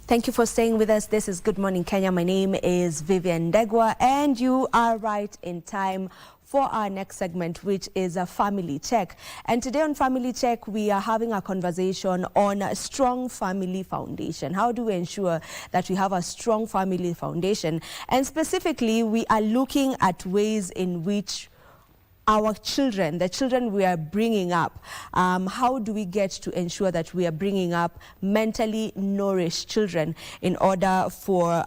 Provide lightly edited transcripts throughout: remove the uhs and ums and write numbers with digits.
Thank you for staying with us. This is Good Morning Kenya. My name is Vivian Degwa, and you are right in time for our next segment, which is a family check. And today on Family Check, we are having a conversation on a strong family foundation. How do we ensure that we have a strong family foundation? And specifically, we are looking at ways in which our children, the children we are bringing up, how do we get to ensure that we are bringing up mentally nourished children in order for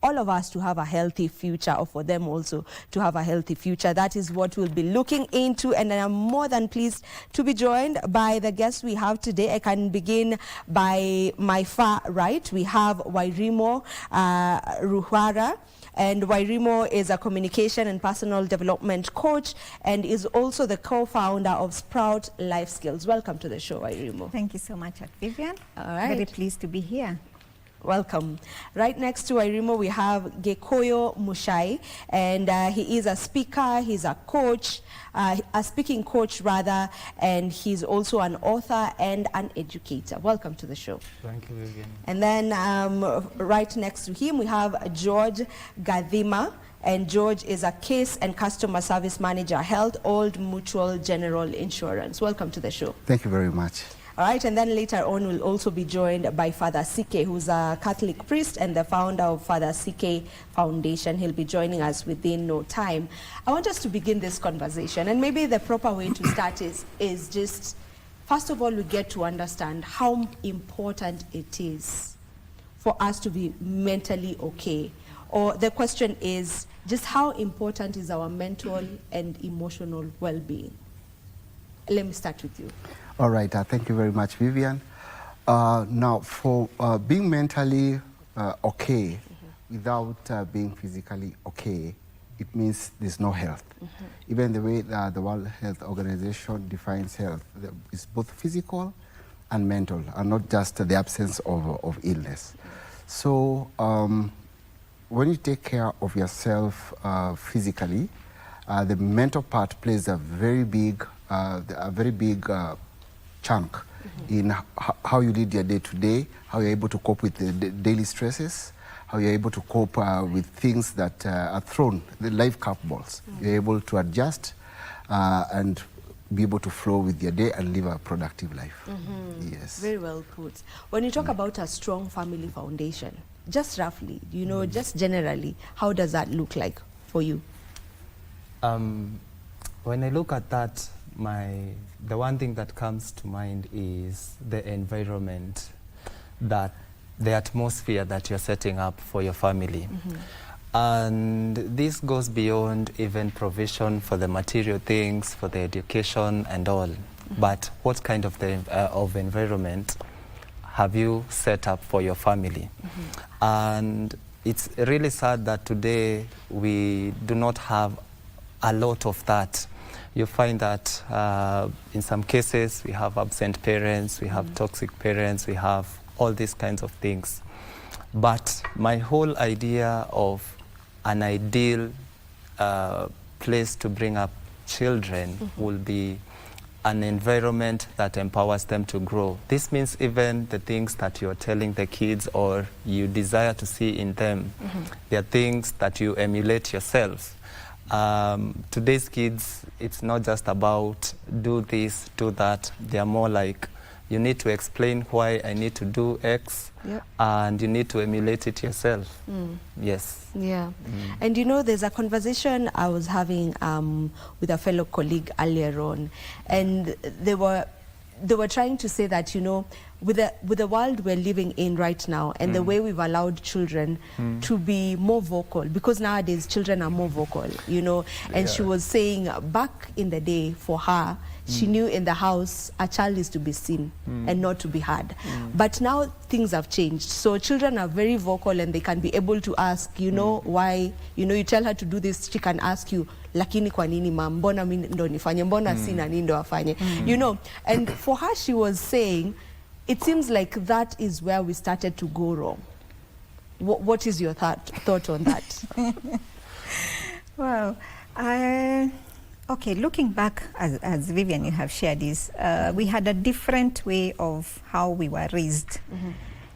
all of us to have a healthy future, or for them also to have a healthy future? That is what we'll be looking into, and I'm more than pleased to be joined by the guests we have today. I can begin by my far right. We have Wairimo Ruhara. And Wairimo is a communication and personal development coach and is also the co-founder of Sprout Life Skills. Welcome to the show, Wairimo. Thank you so much, Vivian. All right. Very pleased to be here. Welcome. Right next to Wairimo, we have Gekoyo Mushai, and he is a speaker, he's a coach, a speaking coach rather, and he's also an author and an educator. Welcome to the show. Thank you, Vivian. And then right next to him, we have George Gadhima, and George is a case and customer service manager, Health Old Mutual General Insurance. Welcome to the show. Thank you very much. All right, and then later on we'll also be joined by Father CK, who's a Catholic priest and the founder of Father CK Foundation. He'll be joining us within no time. I want us to begin this conversation, and maybe the proper way to start is just, first of all, we get to understand how important it is for us to be mentally okay. Or the question is just how important is our mental and emotional well-being? Let me start with you. All right, thank you very much, Vivian. Now, for being mentally okay without being physically okay, it means there's no health. Even the way the World Health Organization defines health is both physical and mental, and not just the absence of illness. So when you take care of yourself physically, the mental part plays a very big chunk in how you lead your day-to-day, how you're able to cope with the daily stresses, how you're able to cope with things that are thrown, the life curveballs. You're able to adjust and be able to flow with your day and live a productive life. Yes. Very well put. When you talk about a strong family foundation, just roughly, you know, just generally, how does that look like for you? When I look at that, the one thing that comes to mind is the environment, that the atmosphere that you're setting up for your family. And this goes beyond even provision for the material things, for the education and all. But what kind of environment have you set up for your family? And it's really sad that today we do not have a lot of that. You find that in some cases we have absent parents, we have toxic parents, we have all these kinds of things. But my whole idea of an ideal place to bring up children will be an environment that empowers them to grow. This means even the things that you're telling the kids or you desire to see in them, they're things that you emulate yourself. Today's kids, it's not just about do this, do that. They're more like, you need to explain why I need to do X, and you need to emulate it yourself. Yes. Yeah. And you know, there's a conversation I was having with a fellow colleague earlier on, and they were trying to say that, you know, with the world we're living in right now and the way we've allowed children to be more vocal, because nowadays children are more vocal, you know, and she was saying back in the day for her, she knew in the house a child is to be seen and not to be heard. But now things have changed. So children are very vocal and they can be able to ask, you know, why, you know, you tell her to do this, she can ask you, lakini kwa nini ma, mbona mimi ndo nifanye, mbona sina nini ndo afanye, you know. And for her, she was saying, it seems like that is where we started to go wrong. What is your thought on that? Well, okay, looking back, as Vivian, you have shared this, we had a different way of how we were raised.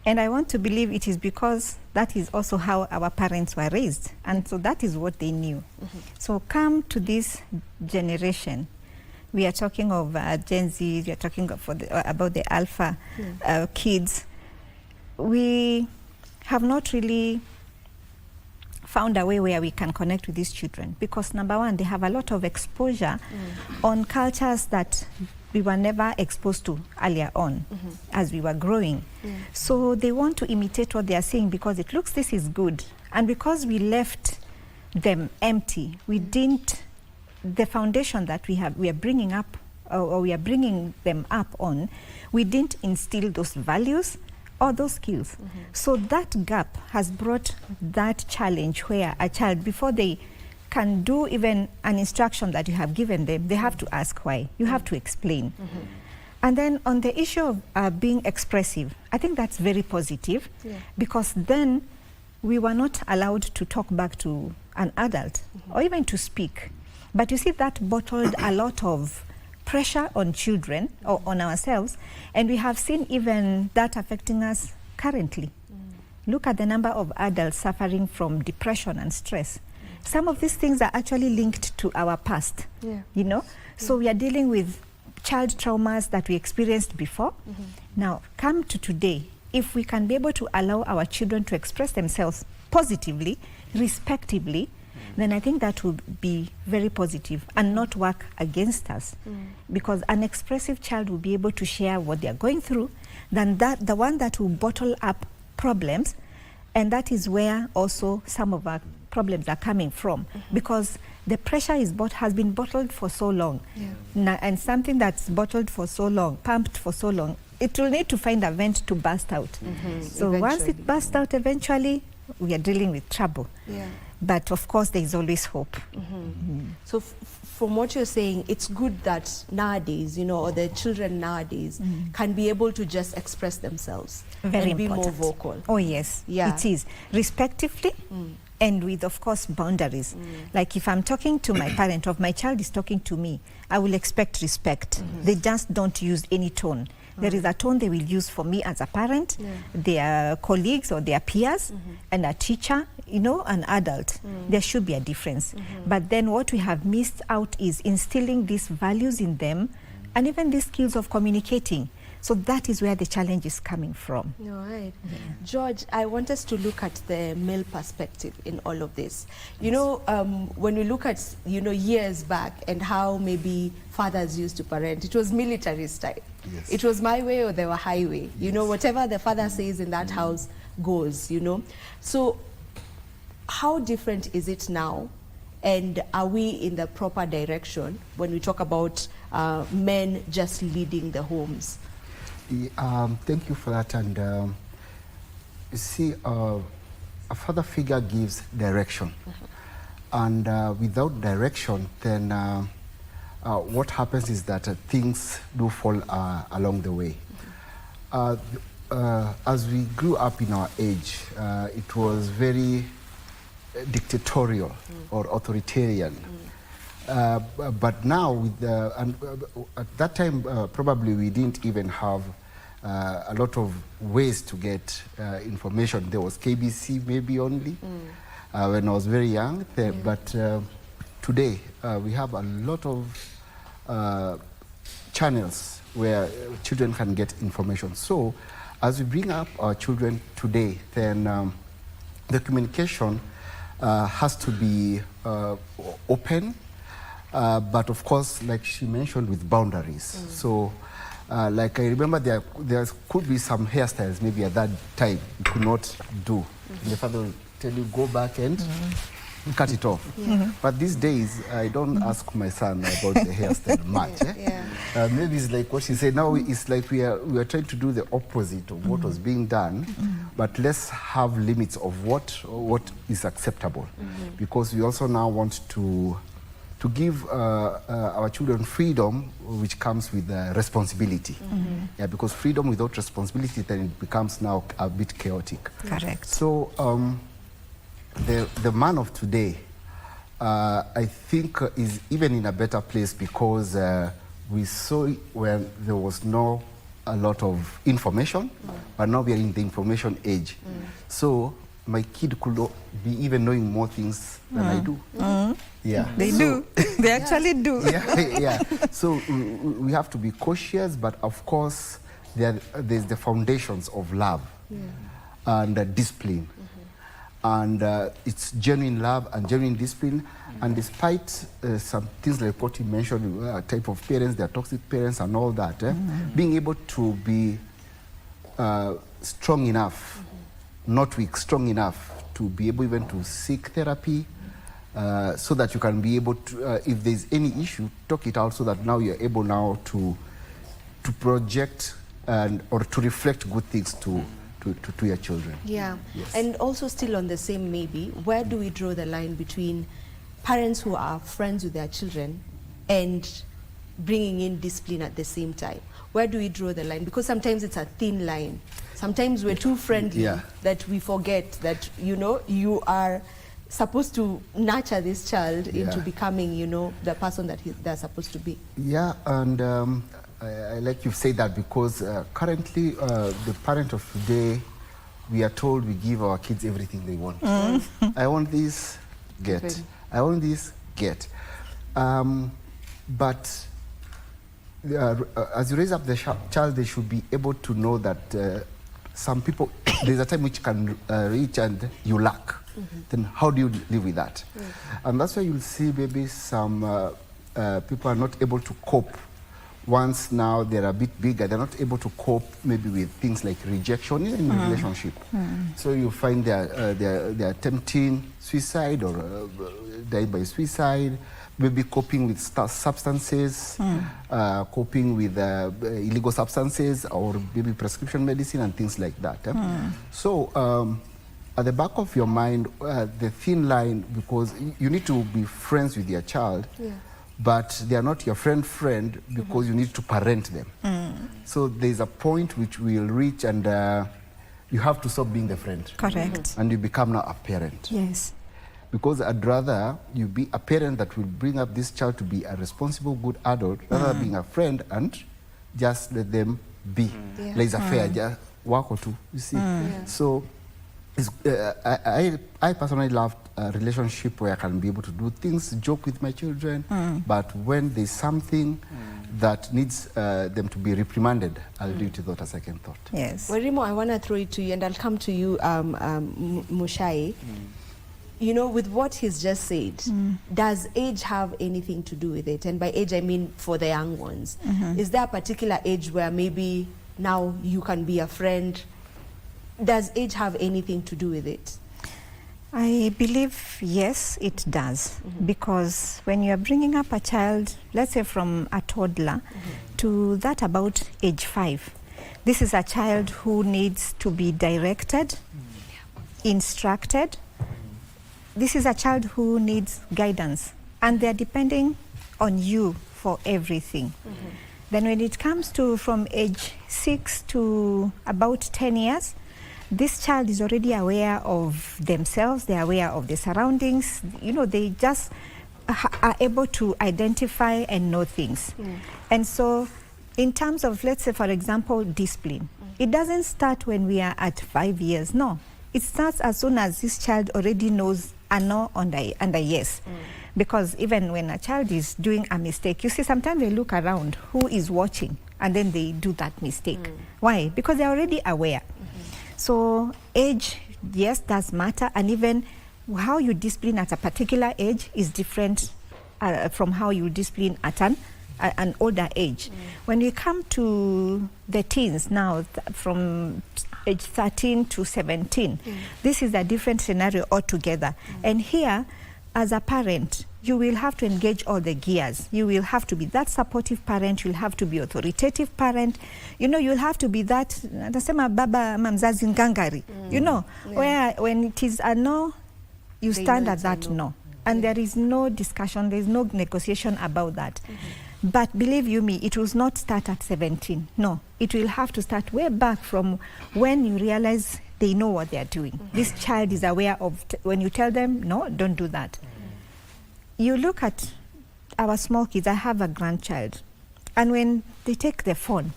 And I want to believe it is because that is also how our parents were raised. And so that is what they knew. So come to this generation. We are talking of Gen Z, we are talking about the alpha kids. We have not really found a way where we can connect with these children because number one, they have a lot of exposure on cultures that we were never exposed to earlier on as we were growing. So they want to imitate what they are saying because it looks this is good. And because we left them empty, we didn't, the foundation that we are bringing up or we are bringing them up on, we didn't instill those values or those skills. So that gap has brought that challenge where a child, before they can do even an instruction that you have given them, they have to ask why. You have to explain. And then on the issue of being expressive, I think that's very positive because then we were not allowed to talk back to an adult or even to speak. But you see, that bottled a lot of pressure on children or on ourselves, and we have seen even that affecting us currently. Look at the number of adults suffering from depression and stress. Some of these things are actually linked to our past, you know? So we are dealing with child traumas that we experienced before. Now, come to today, if we can be able to allow our children to express themselves positively, respectively, then I think that will be very positive and not work against us. Because an expressive child will be able to share what they are going through than the one that will bottle up problems. And that is where also some of our problems are coming from, because the pressure has been bottled for so long. And something that's bottled for so long, pumped for so long, it will need to find a vent to burst out. So once it bursts out eventually, we are dealing with trouble. But of course, there is always hope. So from what you're saying, it's good that nowadays, you know, or the children nowadays can be able to just express themselves and be more vocal. Oh yes, it is. Respectively, and with, of course, boundaries. Like if I'm talking to my parent, or if my child is talking to me, I will expect respect. They just don't use any tone. There is a tone they will use for me as a parent, their colleagues or their peers, and a teacher, you know, an adult. There should be a difference. But then what we have missed out is instilling these values in them and even these skills of communicating. So that is where the challenge is coming from. All right. George, I want us to look at the male perspective in all of this. You know, when we look at, you know, years back and how maybe fathers used to parent, it was military style. It was my way or the highway. You know, whatever the father says in that house goes, you know. So how different is it now? And are we in the proper direction when we talk about men just leading the homes? Thank you for that. And you see, a father figure gives direction. And without direction, then what happens is that things do fall along the way. As we grew up in our age, it was very dictatorial or authoritarian. But now, with at that time, probably we didn't even have a lot of ways to get information. There was KBC maybe only when I was very young. But today, we have a lot of channels where children can get information. So as we bring up our children today, then the communication has to be open, but of course, like she mentioned, with boundaries. So like I remember there could be some hairstyles maybe at that time you could not do. The father will tell you, go back and cut it off. But these days, I don't ask my son about the hairstyle much. Maybe it's like what she said. Now it's like we are trying to do the opposite of what was being done, but let's have limits of what is acceptable, because we also now want to give our children freedom, which comes with responsibility. Because freedom without responsibility, then it becomes now a bit chaotic. Correct. So the man of today, I think, is even in a better place because we saw when there was no a lot of information, but now we are in the information age. So my kid could be even knowing more things than I do. Yeah, They do. They actually do. yeah. So we have to be cautious, but of course there's the foundations of love and discipline. And it's genuine love and genuine discipline. And despite some things like what you mentioned, type of parents, they're toxic parents and all that, being able to be strong enough, not weak, strong enough to be able even to seek therapy, so that you can be able to, if there's any issue, talk it out, so that now you're able now to project or to reflect good things to your children. Yeah. Yes. And also still on the same maybe, where do we draw the line between parents who are friends with their children and bringing in discipline at the same time? Where do we draw the line? Because sometimes it's a thin line. Sometimes we're too friendly that we forget that, you know, you are supposed to nurture this child into becoming, you know, the person that they're supposed to be. Yeah, and I like you say that because currently the parent of today, we are told we give our kids everything they want. I want this, get. I want this, get. But as you raise up the child, they should be able to know that some people, there's a time which can reach and you lack. Then how do you live with that? And that's why you'll see maybe some people are not able to cope. Once now they're a bit bigger, they're not able to cope maybe with things like rejection in a relationship. So you find they're attempting suicide or dying by suicide, maybe coping with substances, coping with illegal substances or maybe prescription medicine and things like that. So at the back of your mind, the thin line, because you need to be friends with your child, but they are not your friend because you need to parent them. So there's a point which we'll reach and you have to stop being the friend. Correct. And you become now a parent. Yes. Because I'd rather you be a parent that will bring up this child to be a responsible, good adult, rather than being a friend and just let them be. Laissez-faire, just work or two, you see. So it's, I personally love a relationship where I can be able to do things, joke with my children, but when there's something that needs them to be reprimanded, I'll do it without a second thought. Yes. Well, Rimo, I want to throw it to you, and I'll come to you, Mushai. You know, with what he's just said, does age have anything to do with it? And by age, I mean for the young ones. Is there a particular age where maybe now you can be a friend? Does age have anything to do with it? I believe, yes, it does. Because when you're bringing up a child, let's say from a toddler to that about age 5, this is a child who needs to be directed, instructed. This is a child who needs guidance, and they're depending on you for everything. Then when it comes to from age 6 to about 10 years, this child is already aware of themselves, they're aware of the surroundings, you know, they just are able to identify and know things. And so in terms of, let's say, for example, discipline, it doesn't start when we are at 5 years, no. It starts as soon as this child already knows a no and a yes. Because even when a child is doing a mistake, you see, sometimes they look around, who is watching, and then they do that mistake. Why? Because they're already aware. So age, yes, does matter, and even how you discipline at a particular age is different from how you discipline at an older age. When we come to the teens now, from age 13 to 17, this is a different scenario altogether. And here, as a parent, you will have to engage all the gears. You will have to be that supportive parent. You'll have to be authoritative parent. You know, you'll have to be that, nasema baba mamzazi ngangari, you know, where when it is a no, you stand at that no. And there is no discussion, there is no negotiation about that. But believe you me, it will not start at 17. No, it will have to start way back from when you realize they know what they are doing. This child is aware of, when you tell them, no, don't do that. You look at our small kids, I have a grandchild, and when they take the phone,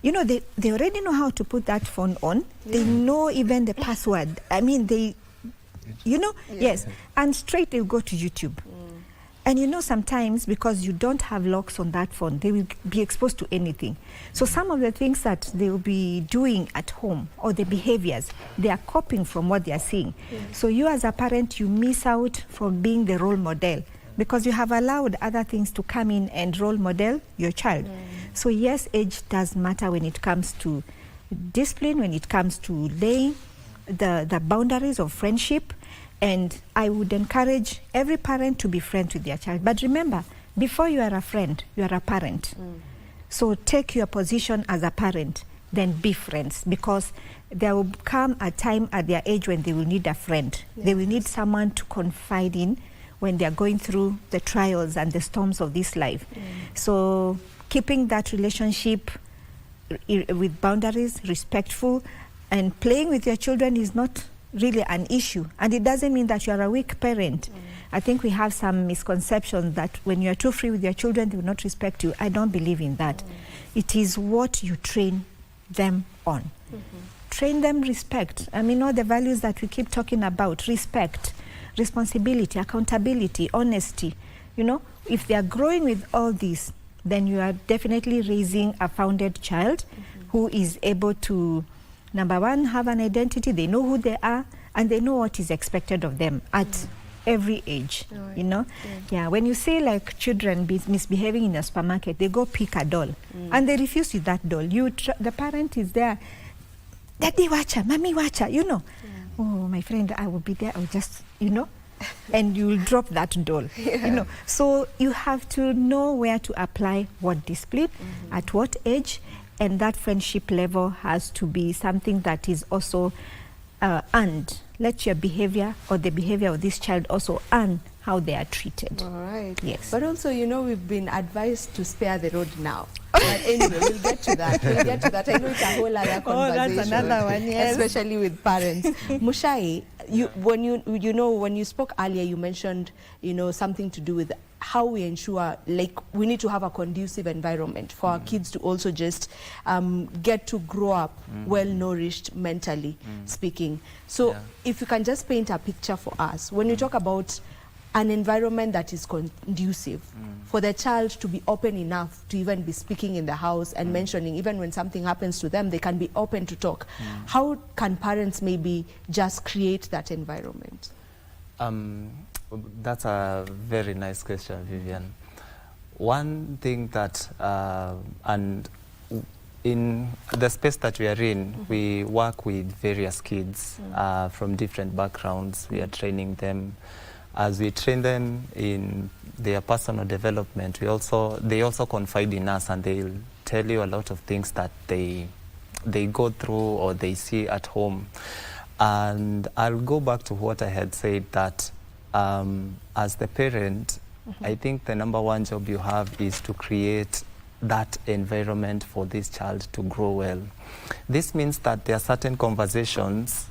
you know, they already know how to put that phone on. They know even the password. I mean, they, you know, yes. And straight they'll go to YouTube. And you know, sometimes because you don't have locks on that phone, they will be exposed to anything. So some of the things that they will be doing at home, or the behaviors, they are copying from what they are seeing. So you as a parent, you miss out from being the role model, because you have allowed other things to come in and role model your child. So yes, age does matter when it comes to discipline, when it comes to laying the boundaries of friendship. And I would encourage every parent to be friends with their child. But remember, before you are a friend, you are a parent. So take your position as a parent, then be friends, because there will come a time at their age when they will need a friend. They will need someone to confide in when they are going through the trials and the storms of this life. So keeping that relationship with boundaries, respectful, and playing with your children is not really an issue. And it doesn't mean that you are a weak parent. I think we have some misconceptions that when you are too free with your children, they will not respect you. I don't believe in that. It is what you train them on. Train them respect. I mean, all the values that we keep talking about: respect, responsibility, accountability, honesty. You know, if they are growing with all these, then you are definitely raising a founded child who is able to, number one, have an identity. They know who they are, and they know what is expected of them at every age. You know, when you see like children misbehaving in a supermarket, they go pick a doll and they refuse with that doll. The parent is there, daddy watcha, mommy watcha, you know. Oh, my friend, I will be there. I will just, you know, and you will drop that doll. You know, so you have to know where to apply what discipline, at what age. And that friendship level has to be something that is also earned. Let your behavior, or the behavior of this child, also earn how they are treated. All right. Yes. But also, you know, we've been advised to spare the road now. But anyway, we'll get to that. We'll get to that. I know it's a whole other conversation. That's another one, yes. Especially with parents. Mushai, when you spoke earlier, you mentioned, you know, something to do with how we ensure, like, we need to have a conducive environment for our kids to also just get to grow up well-nourished, mentally speaking. So if you can just paint a picture for us, when you talk about an environment that is conducive for the child to be open enough to even be speaking in the house and mentioning, even when something happens to them, they can be open to talk. How can parents maybe just create that environment? That's a very nice question, Vivian. One thing that, and in the space that we are in, we work with various kids from different backgrounds. We are training them. As we train them in their personal development, they also confide in us, and they'll tell you a lot of things that they go through or they see at home. And I'll go back to what I had said, that as the parent, I think the number one job you have is to create that environment for this child to grow well. This means that there are certain conversations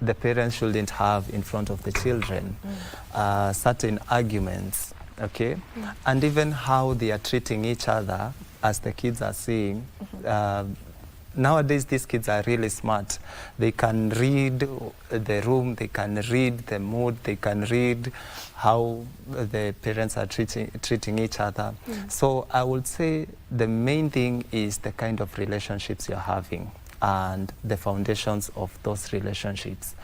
the parents shouldn't have in front of the children, certain arguments, okay? And even how they are treating each other, as the kids are seeing. Nowadays, these kids are really smart. They can read the room, they can read the mood, they can read how the parents are treating each other. So I would say the main thing is the kind of relationships you're having and the foundations of those relationships.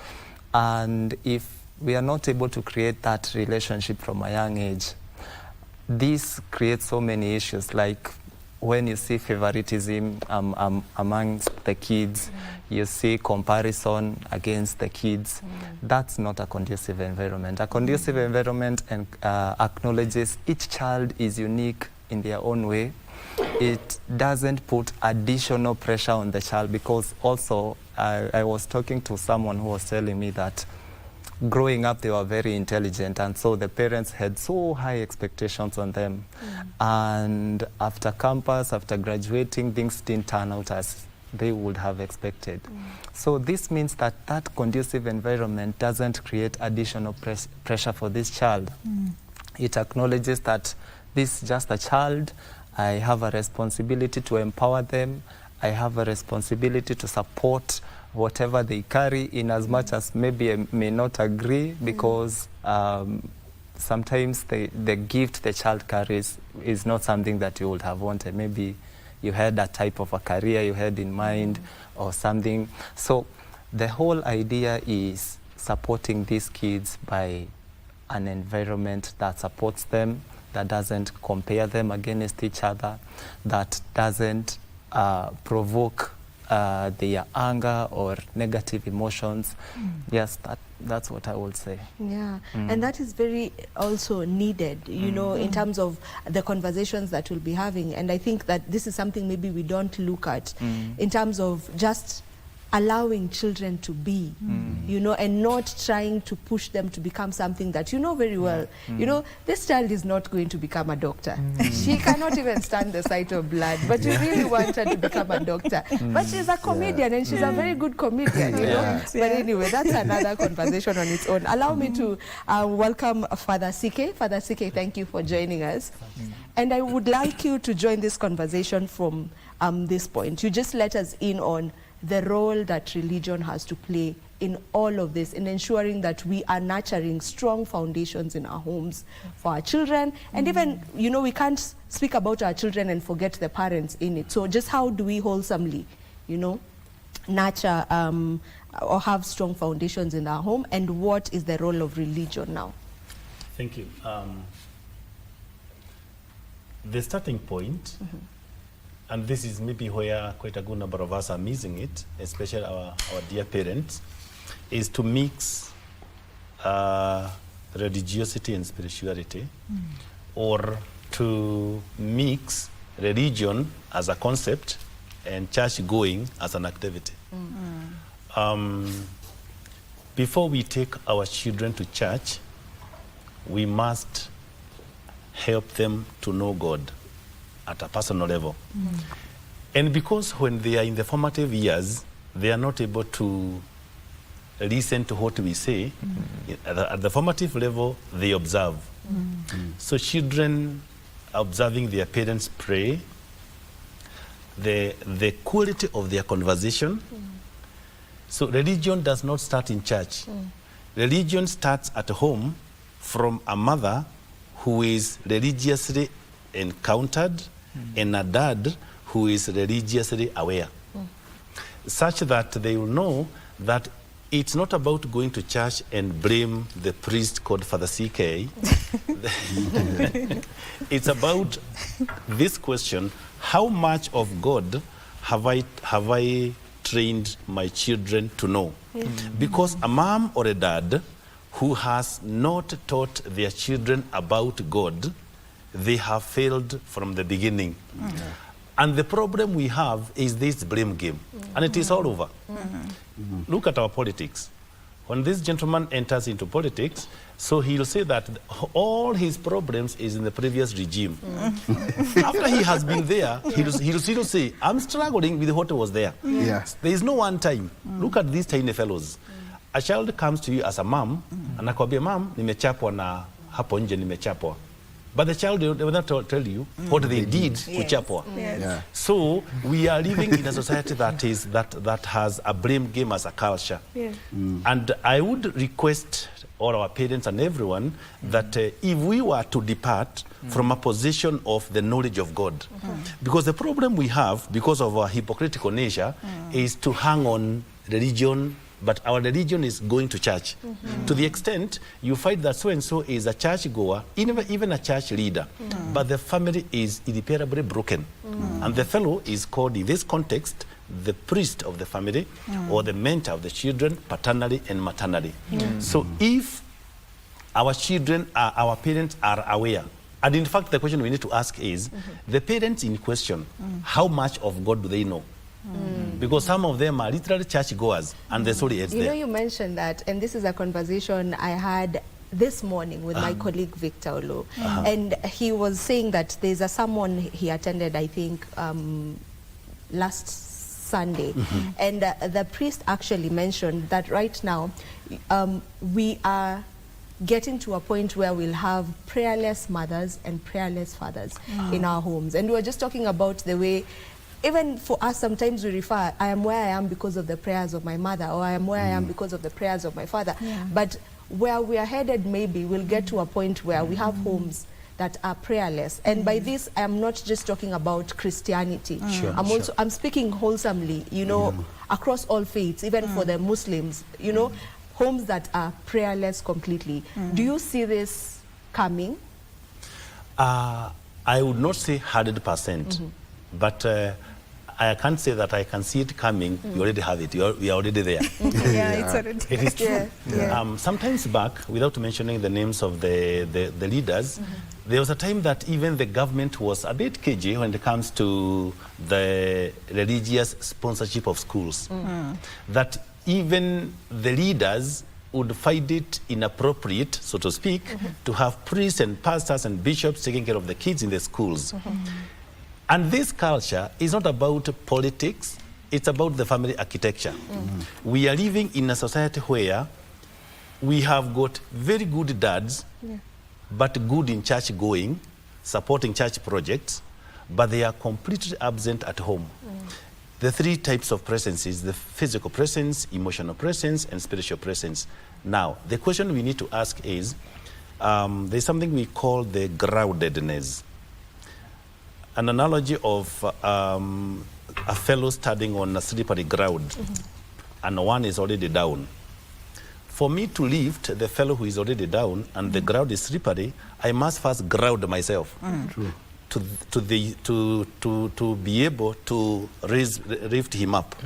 And if we are not able to create that relationship from a young age, this creates so many issues, like when you see favoritism amongst the kids, you see comparison against the kids. That's not a conducive environment. A conducive environment acknowledges each child is unique in their own way. It doesn't put additional pressure on the child, because also I was talking to someone who was telling me that growing up they were very intelligent, and so the parents had so high expectations on them. And after campus, after graduating, things didn't turn out as they would have expected. So this means that that conducive environment doesn't create additional pressure for this child. It acknowledges that this is just a child. I have a responsibility to empower them, I have a responsibility to support whatever they carry, in as much as maybe I may not agree, because sometimes the gift the child carries is not something that you would have wanted. Maybe you had a type of a career you had in mind or something. So the whole idea is supporting these kids by an environment that supports them, that doesn't compare them against each other, that doesn't provoke their anger or negative emotions. Yes, that's what I would say. Yeah, and that is very also needed, you know, in terms of the conversations that we'll be having. And I think that this is something maybe we don't look at in terms of just allowing children to be, you know, and not trying to push them to become something that you know very well. You know, this child is not going to become a doctor. She cannot even stand the sight of blood, but you really want her to become a doctor. But she's a comedian, and she's a very good comedian, you know. But anyway, that's another conversation on its own. Allow me to welcome Father CK. Father CK, thank you for joining us. And I would like you to join this conversation from this point. You just let us in on the role that religion has to play in all of this, in ensuring that we are nurturing strong foundations in our homes for our children. And even, you know, we can't speak about our children and forget the parents in it. So just how do we wholesomely, you know, nurture or have strong foundations in our home, and what is the role of religion now? Thank you. The starting point, and this is maybe where quite a good number of us are missing it, especially our dear parents, is to mix religiosity and spirituality, or to mix religion as a concept and church going as an activity. Before we take our children to church, we must help them to know God at a personal level. And because when they are in the formative years, they are not able to listen to what we say, at the formative level, they observe. So children observing their parents pray, the quality of their conversation. So religion does not start in church. Religion starts at home from a mother who is religiously encountered, and a dad who is religiously aware, such that they will know that it's not about going to church and blame the priest called Father CK. It's about this question: how much of God have I trained my children to know? Because a mom or a dad who has not taught their children about God, they have failed from the beginning. And the problem we have is this blame game, and it is all over. Look at our politics. When this gentleman enters into politics, so he'll say that all his problems is in the previous regime. After he has been there, he'll still say, I'm struggling with what was there. Yes. There is no one time. Look at these tiny fellows. A child comes to you as a mom, and anakwambia, mom, nimechapwa na hapo nje nimechapwa. But the child will not tell you what they did kuchapwa. Yeah. So we are living in a society that has a blame game as a culture. And I would request all our parents and everyone that if we were to depart from a position of the knowledge of God, because the problem we have, because of our hypocritical nature, is to hang on religion, but our religion is going to church. To the extent you find that so-and-so is a church goer, even a church leader, but the family is irreparably broken. And the fellow is called, in this context, the priest of the family, or the mentor of the children, paternally and maternally. So if our children, our parents are aware, and in fact the question we need to ask is, the parents in question, how much of God do they know? Because some of them are literally church goers, and the story ends there. You know, you mentioned that, and this is a conversation I had this morning with my colleague Victor Olo, and he was saying that there's a sermon he attended, I think, last Sunday, and the priest actually mentioned that right now we are getting to a point where we'll have prayerless mothers and prayerless fathers in our homes. And we were just talking about the way even for us, sometimes we refer, I am where I am because of the prayers of my mother, or I am where I am because of the prayers of my father. But where we are headed, maybe we'll get to a point where we have homes that are prayerless. And by this, I am not just talking about Christianity. I'm speaking wholesomely, you know, across all faiths, even for the Muslims, you know, homes that are prayerless completely. Do you see this coming? I would not say 100%, but I can't say that I can see it coming. You already have it. We are already there. It's already. It is true. Sometimes back, without mentioning the names of the leaders, there was a time that even the government was a bit cagey when it comes to the religious sponsorship of schools. That even the leaders would find it inappropriate, so to speak, to have priests and pastors and bishops taking care of the kids in the schools. And this culture is not about politics, it's about the family architecture. We are living in a society where we have got very good dads, but good in church going, supporting church projects, but they are completely absent at home. The three types of presences, the physical presence, emotional presence, and spiritual presence. Now, the question we need to ask is, there's something we call the groundedness. An analogy of a fellow standing on a slippery ground, and one is already down. For me to lift the fellow who is already down and the ground is slippery, I must first ground myself. True. To be able to lift him up.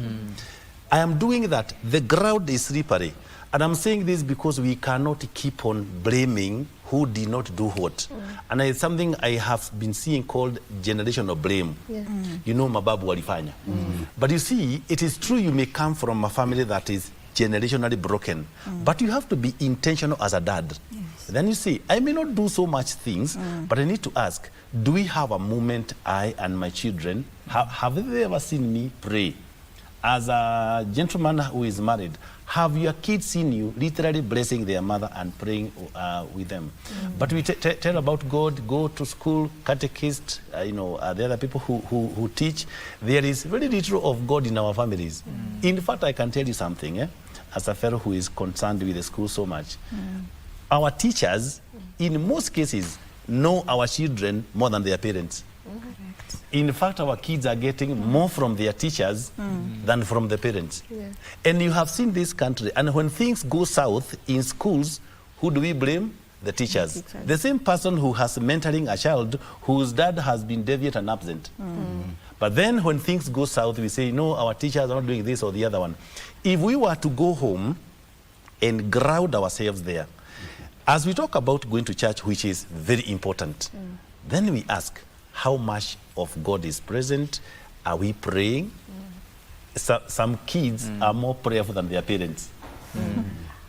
I am doing that. The ground is slippery. And I'm saying this because we cannot keep on blaming who did not do what. And it's something I have been seeing called generational blame. You know, mababu walifanya. But you see, it is true you may come from a family that is generationally broken, but you have to be intentional as a dad. Then you see, I may not do so much things, but I need to ask, do we have a moment, I and my children, have they ever seen me pray? As a gentleman who is married, have your kids seen you literally blessing their mother and praying with them? But we tell about God, go to school, catechist, you know, the other people who teach. There is very little of God in our families. In fact, I can tell you something, as a fellow who is concerned with the school so much. Our teachers, in most cases, know our children more than their parents. In fact, our kids are getting more from their teachers than from the parents. And you have seen this country, and when things go south in schools, who do we blame? The teachers. The same person who has mentoring a child whose dad has been deviant and absent. But then when things go south, we say, no, our teachers are not doing this or the other one. If we were to go home and ground ourselves there, as we talk about going to church, which is very important, then we ask, how much of God is present? Are we praying? Some kids are more prayerful than their parents.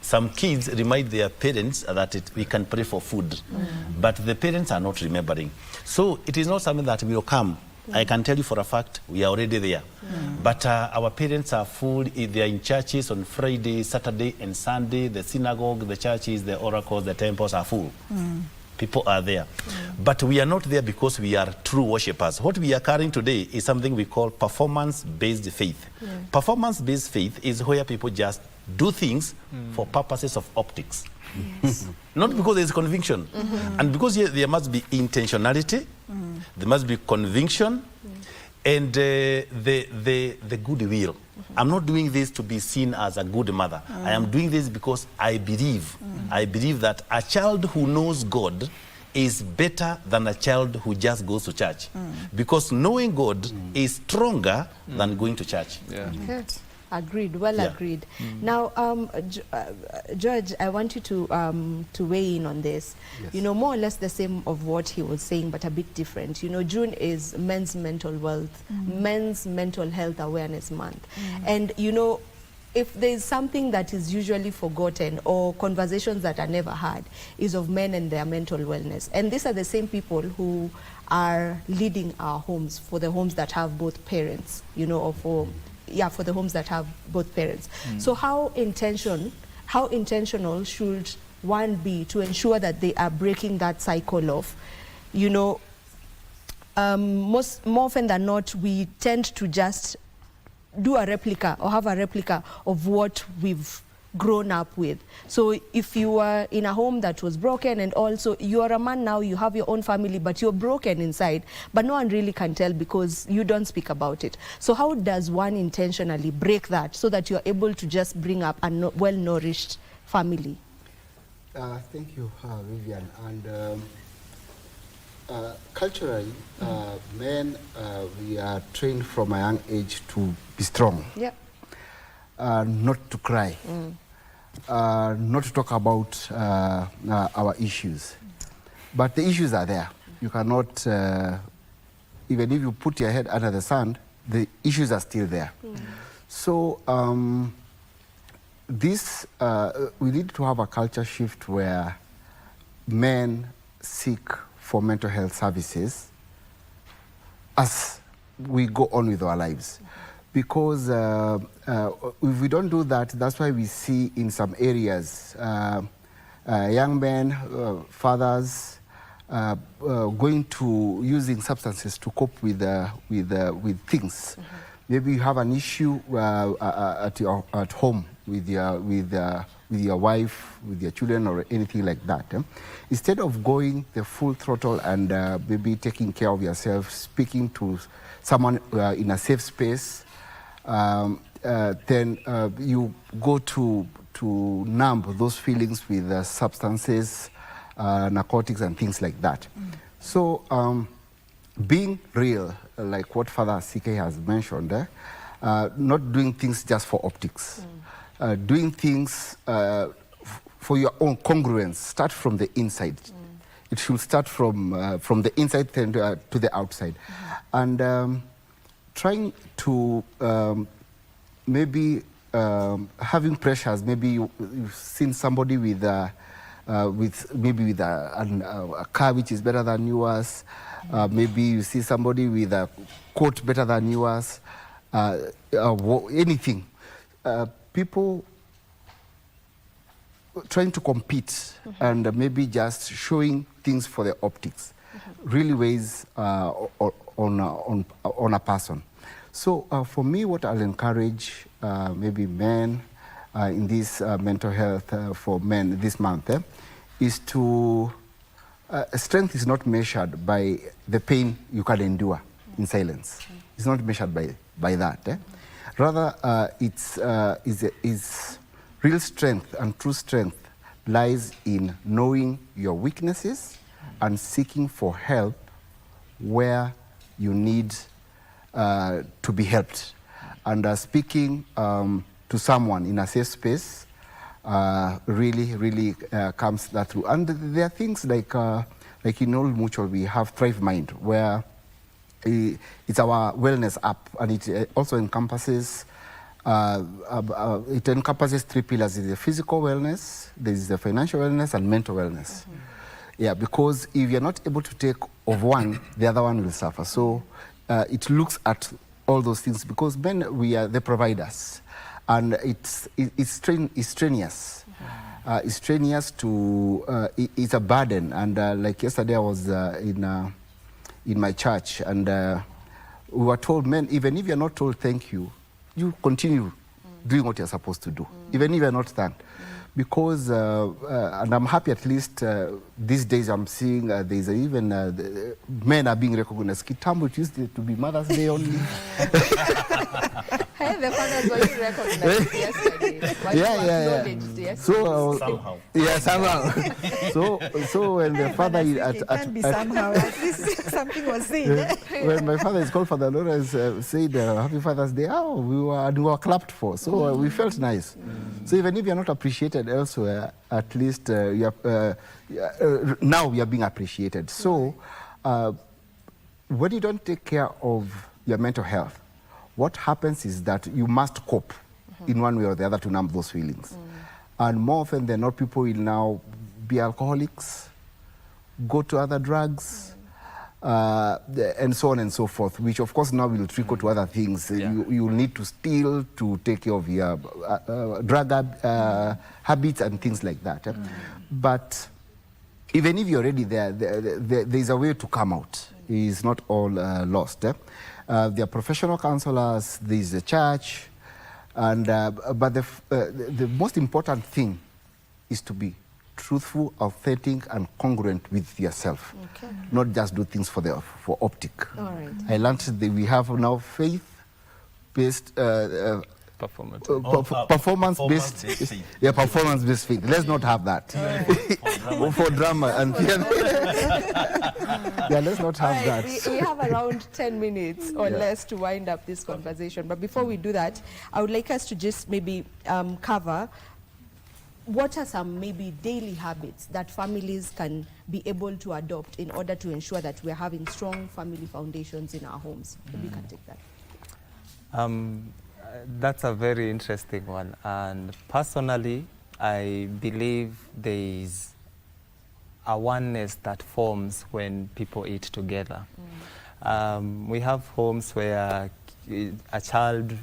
Some kids remind their parents that we can pray for food, but the parents are not remembering. So it is not something that will come. I can tell you for a fact, we are already there. But our parents are full. They are in churches on Friday, Saturday, and Sunday. The synagogue, the churches, the oracles, the temples are full. People are there. But we are not there because we are true worshippers. What we are carrying today is something we call performance-based faith. Performance-based faith is where people just do things for purposes of optics. Not because there is conviction. And because there must be intentionality, there must be conviction, and the goodwill. I'm not doing this to be seen as a good mother. I am doing this because I believe that a child who knows God is better than a child who just goes to church. Because knowing God is stronger than going to church. Good. Agreed. Well agreed. Now, George, I want you to weigh in on this. You know, more or less the same of what he was saying, but a bit different. You know, June is Men's Mental Wealth, Men's Mental Health Awareness Month. And, you know, if there's something that is usually forgotten or conversations that are never had, is of men and their mental wellness. And these are the same people who are leading our homes, for the homes that have both parents, you know, or for the homes that have both parents. So how intentional should one be to ensure that they are breaking that cycle of, you know, more often than not, we tend to just do a replica or have a replica of what we've grown up with. So if you were in a home that was broken, and also you are a man now, you have your own family, but you're broken inside, but no one really can tell because you don't speak about it. So how does one intentionally break that so that you're able to just bring up a well-nourished family? Thank you, Vivian. And culturally, men, we are trained from a young age to be strong. Yeah. Not to cry, not to talk about our issues. But the issues are there. You cannot, even if you put your head under the sand, the issues are still there. So we need to have a culture shift where men seek for mental health services as we go on with our lives. Because if we don't do that, that's why we see in some areas young men, fathers, going to using substances to cope with things. Maybe you have an issue at home with your wife, with your children, or anything like that. Instead of going the full throttle and maybe taking care of yourself, speaking to someone in a safe space, then you go to numb those feelings with substances, narcotics, and things like that. So being real, like what Father CK has mentioned, not doing things just for optics, doing things for your own congruence. Start from the inside. It should start from the inside to the outside. And trying to maybe having pressures. Maybe you've seen somebody with a car which is better than yours. Maybe you see somebody with a coat better than yours. Anything. People trying to compete and maybe just showing things for the optics really weighs on a person. So for me, what I'll encourage maybe men in this mental health for men this month is to strength is not measured by the pain you can endure in silence. It's not measured by that. Rather, it's real strength and true strength lies in knowing your weaknesses and seeking for help where you need to be helped. And speaking to someone in a safe space really comes that through. And there are things like in Old Mutual, we have Thrive Mind, where it's our wellness app, and it also encompasses three pillars. There's the physical wellness, there's the financial wellness, and mental wellness. Yeah, because if you're not able to take of one, the other one will suffer. So it looks at all those things, because men, we are the providers, and it's strenuous. It's strenuous to, it's a burden. And like yesterday I was in my church, and we were told, men, even if you're not told thank you, you continue doing what you're supposed to do, even if you're not thanked. Because, and I'm happy at least these days I'm seeing there's even men are being recognized. Kitambo, it used to be Mother's Day only. Hey, the fathers were recognized yesterday. So somehow. Yeah, somehow. so when the father it can't be somehow. At least something was said. When my father is called Father Lawrence, said Happy Father's Day, we were clapped for. So we felt nice. So even if you're not appreciated elsewhere, at least now we are being appreciated. So when you don't take care of your mental health, what happens is that you must cope in one way or the other to numb those feelings. And more often than not, people will now be alcoholics, go to other drugs, and so on and so forth, which of course now will trickle to other things. Yeah. You will need to steal to take care of your drug habits and things like that. But even if you're already there, there's a way to come out. is not all lost. There are professional counselors, there is the church, and but the most important thing is to be truthful, authentic, and congruent with yourself. Okay. Not just do things for optic. All right. I learned that we have now faith-based performance-based faith. yeah, performance-based faith. Let's not have that. For drama and yeah, let's not have that. We have around 10 minutes or less to wind up this conversation. But before we do that, I would like us to just maybe cover what are some maybe daily habits that families can be able to adopt in order to ensure that we're having strong family foundations in our homes. Maybe you can take that. That's a very interesting one, and personally I believe there is a oneness that forms when people eat together. We have homes where a child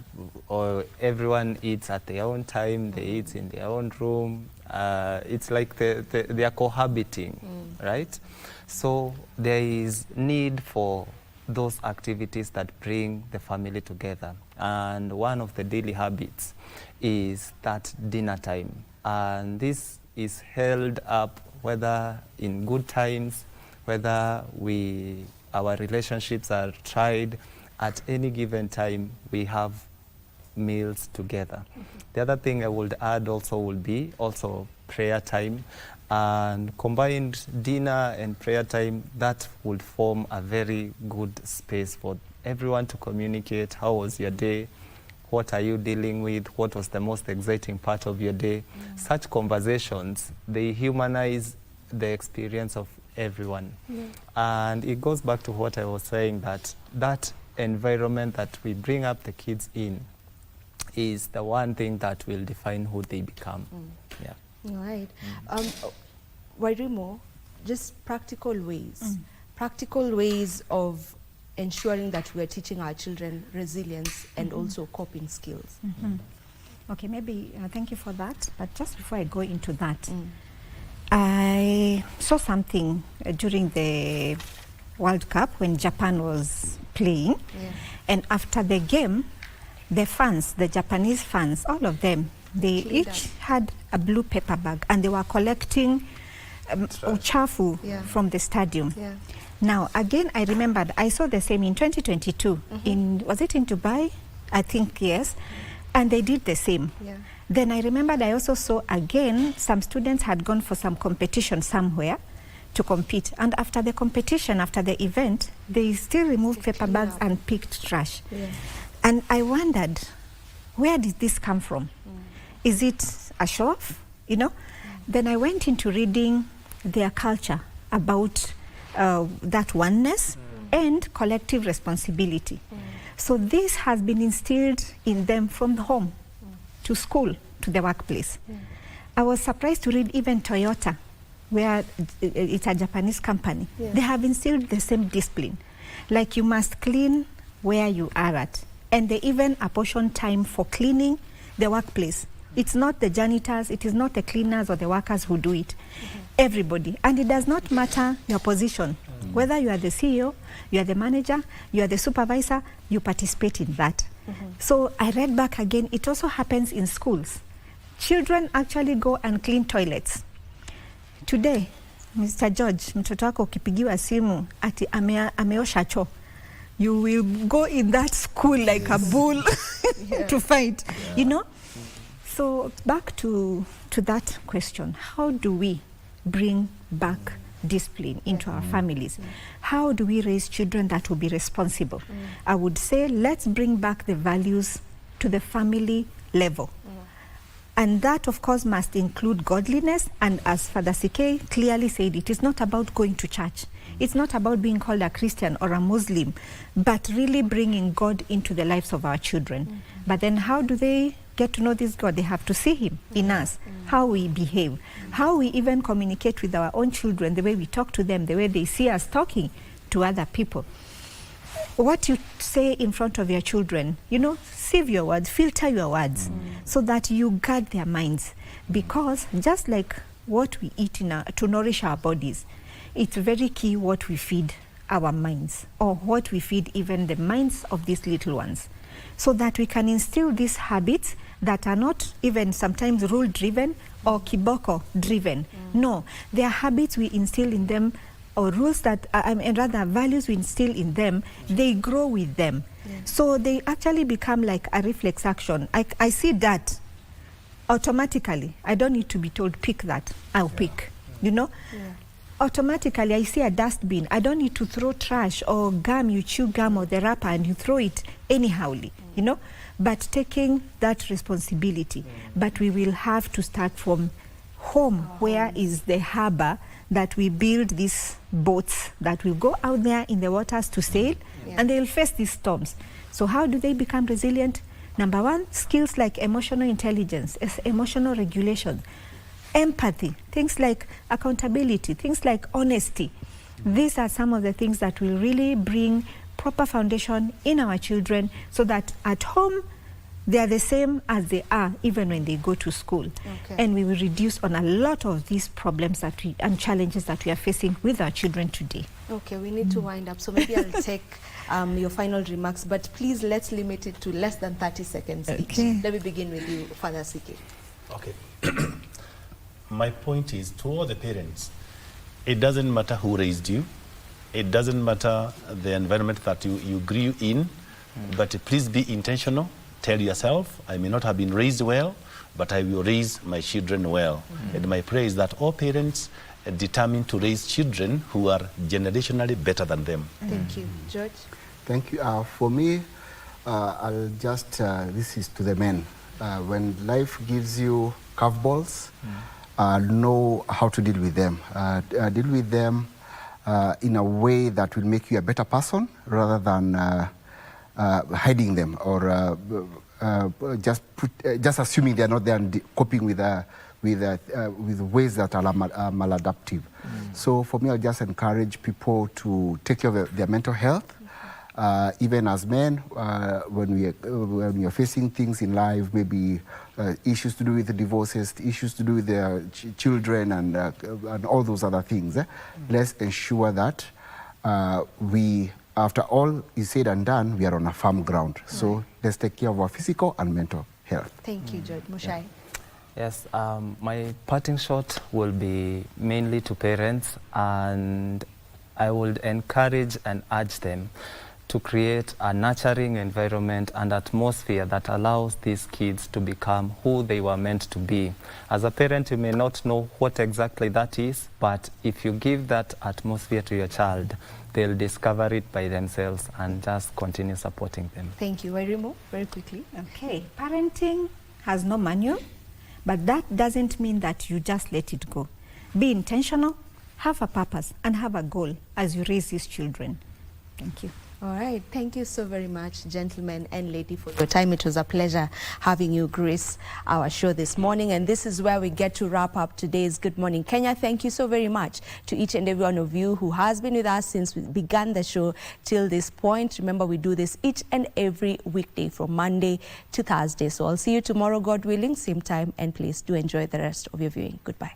or everyone eats at their own time, they eat in their own room. It's like they are cohabiting, right? So there is need for those activities that bring the family together. And one of the daily habits is that dinner time. And this is held up whether in good times, whether our relationships are tried, at any given time we have meals together. The other thing I would add also would be prayer time. And combined dinner and prayer time, that would form a very good space for everyone to communicate. How was your day? What are you dealing with? What was the most exciting part of your day? Such conversations, they humanize the experience of everyone. And it goes back to what I was saying, that environment that we bring up the kids in is the one thing that will define who they become. Yeah. All right. Wairimo, just practical ways of ensuring that we are teaching our children resilience and also coping skills. Okay, maybe, thank you for that. But just before I go into that, I saw something during the World Cup when Japan was playing. And after the game, the fans, the Japanese fans, all of them, they each had a blue paper bag and they were collecting uchafu from the stadium. Now, again, I remembered, I saw the same in 2022. Was it in Dubai? I think, yes. And they did the same. Then I remembered I also saw again, some students had gone for some competition somewhere to compete. And after the competition, after the event, they still removed paper bags and picked trash. And I wondered, where did this come from? Is it a show-off? You know? Then I went into reading their culture about that oneness and collective responsibility. So this has been instilled in them from the home to school to the workplace. I was surprised to read even Toyota, where it's a Japanese company. They have instilled the same discipline. Like you must clean where you are at. And they even apportion time for cleaning the workplace. It's not the janitors, it is not the cleaners or the workers who do it. Everybody. And it does not matter your position. Whether you are the CEO, you are the manager, you are the supervisor, you participate in that. So I read back again, it also happens in schools. Children actually go and clean toilets. Today, Mr. George, mtoto wako ukipigiwa simu ati ameosha choo, you will go in that school like a bull to fight, you know? So back to that question, how do we bring back discipline into our families? How do we raise children that will be responsible? I would say let's bring back the values to the family level. And that, of course, must include godliness. And as Father CK clearly said, it is not about going to church. It's not about being called a Christian or a Muslim, but really bringing God into the lives of our children. But then how do they get to know this God? They have to see him in us, how we behave, how we even communicate with our own children, the way we talk to them, the way they see us talking to other people. What you say in front of your children, you know, sieve your words, filter your words, so that you guard their minds. Because just like what we eat to nourish our bodies, it's very key what we feed our minds, or what we feed even the minds of these little ones, so that we can instill these habits that are not even sometimes rule-driven or kiboko-driven. No, they are habits we instill in them, or rules that, and rather values we instill in them, they grow with them. So they actually become like a reflex action. I see that automatically. I don't need to be told, pick that, I'll pick, you know? Automatically, I see a dustbin. I don't need to throw trash or gum, you chew gum or the wrapper and you throw it anyhowly, you know? But taking that responsibility. But we will have to start from home, where is the harbor that we build these boats that will go out there in the waters to sail, and they'll face these storms. So how do they become resilient? Number one, skills like emotional intelligence, emotional regulation, empathy, things like accountability, things like honesty. These are some of the things that will really bring proper foundation in our children, so that at home they are the same as they are even when they go to school. And we will reduce on a lot of these problems that and challenges that we are facing with our children today. Okay, we need to wind up, so maybe I'll take your final remarks, but please let's limit it to less than 30 seconds each. Let me begin with you, Father Siki. Okay. My point is, to all the parents, it doesn't matter who raised you, it doesn't matter the environment that you grew in, but please be intentional. Tell yourself, I may not have been raised well, but I will raise my children well. And my prayer is that all parents are determined to raise children who are generationally better than them. Thank you. George? Thank you. For me, I'll just, this is to the men. When life gives you curveballs, know how to deal with them. Deal with them in a way that will make you a better person, rather than hiding them, or just assuming they're not there and coping with ways that are maladaptive. So for me, I'll just encourage people to take care of their mental health. Even as men, when we are facing things in life, maybe issues to do with the divorces, issues to do with their children, and all those other things, let's ensure that we, after all is said and done, we are on a firm ground. So let's take care of our physical and mental health. Thank you, George. Mushai? Yes, my parting shot will be mainly to parents, and I would encourage and urge them to create a nurturing environment and atmosphere that allows these kids to become who they were meant to be. As a parent, you may not know what exactly that is, but if you give that atmosphere to your child, they'll discover it by themselves, and just continue supporting them. Thank you. Wairimu, very quickly. Okay, parenting has no manual, but that doesn't mean that you just let it go. Be intentional, have a purpose, and have a goal as you raise these children. Thank you. All right. Thank you so very much, gentlemen and lady, for your time. It was a pleasure having you grace our show this morning. And this is where we get to wrap up today's Good Morning Kenya. Thank you so very much to each and every one of you who has been with us since we began the show till this point. Remember, we do this each and every weekday from Monday to Thursday. So I'll see you tomorrow, God willing, same time and place. Do enjoy the rest of your viewing. Goodbye.